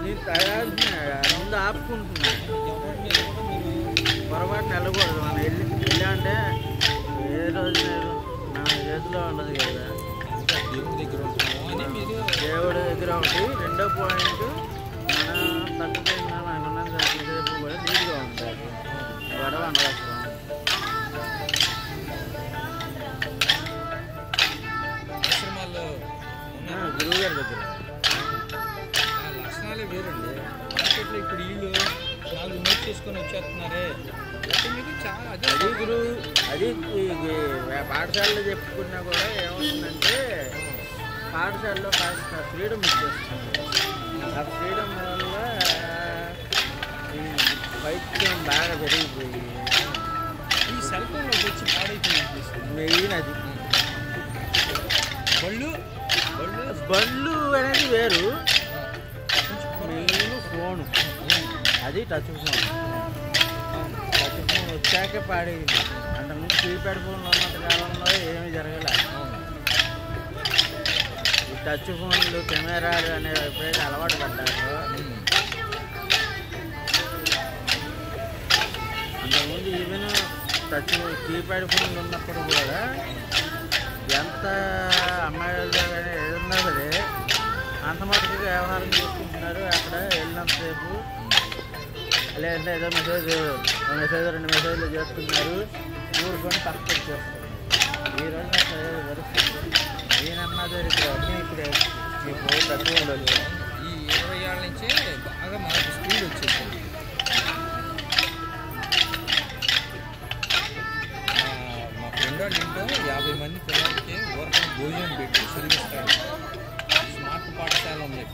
నేను ముందు ఆపుకుంటున్నాను. పొరపాటు వెళ్ళకూడదు. మనం వెళ్ళా అంటే ఏ రోజు మన చేతిలో ఉండదు కదా. దేవుడి దగ్గర ఒకటి. రెండో పాయింట్, మన తక్కువ ఆయన ఉన్నంతసేపు కూడా నీట్గా ఉంటుంది. గొడవ అనవసరం. గురువు గారి దగ్గర లక్షణాలే వేరండి. మార్కెట్లో ఇప్పుడు వీళ్ళు 4 నోట్ చేసుకొని వచ్చేస్తున్నారే. మీకు చాలా అది గురువు. అది పాఠశాలలో చెప్పుకున్నా కూడా ఏమవుతుందంటే పాఠశాలలో కాస్త ఫ్రీడమ్ ఇచ్చేస్తుంది. ఆ ఫ్రీడమ్ వల్ల ఈ వైద్యం బాగా పెరిగిపోయి ఈ సెల్ ఫోన్లోకి వచ్చి పాడైపోయింది. మెయిన్ అది. బళ్ళు అనేది వేరు, మెయిన్ ఫోను. అది టచ్ ఫోన్. టచ్ ఫోన్ వచ్చాకే పాడైంది. అంతకుముందు కీప్యాడ్ ఫోన్లు ఉన్నంత కాలంలో ఏమీ జరగలేదు. ఈ టచ్ ఫోన్లు, కెమెరాలు అనే ఎప్పుడైతే అలవాటు పడ్డారో, అంతకుముందు ఈవెన్ టచ్ కీప్యాడ్ ఫోన్లు ఉన్నప్పుడు కూడా ఎంత అమ్మాయిలతో కానీ ఏదన్నా సరే అంత మటుకు వ్యవహారం చేసుకుంటున్నారు. అక్కడ వెళ్ళినంతసేపు లేదంటే ఏదో మెసేజ్ 2 మెసేజ్లు చేస్తున్నారు, ఊరుకొని పక్కకు వచ్చేస్తారు. ఈరోజు అక్కడ జరుగుతుంది. నేనన్నా ఇక్కడ అన్నీ ఇప్పుడు మీకు తక్కువ ఉండదు. ఈ 20 ఏళ్ళ నుంచే బాగా మాకు స్పీడ్ వచ్చేసింది. మా ఫ్రెండ్ వాళ్ళ ఇంట్లో 50 మంది పిల్లలకి ఊరకని భోజనం పెట్టి చదివిస్తారు. స్మార్ట్ పాఠశాల ఉంది.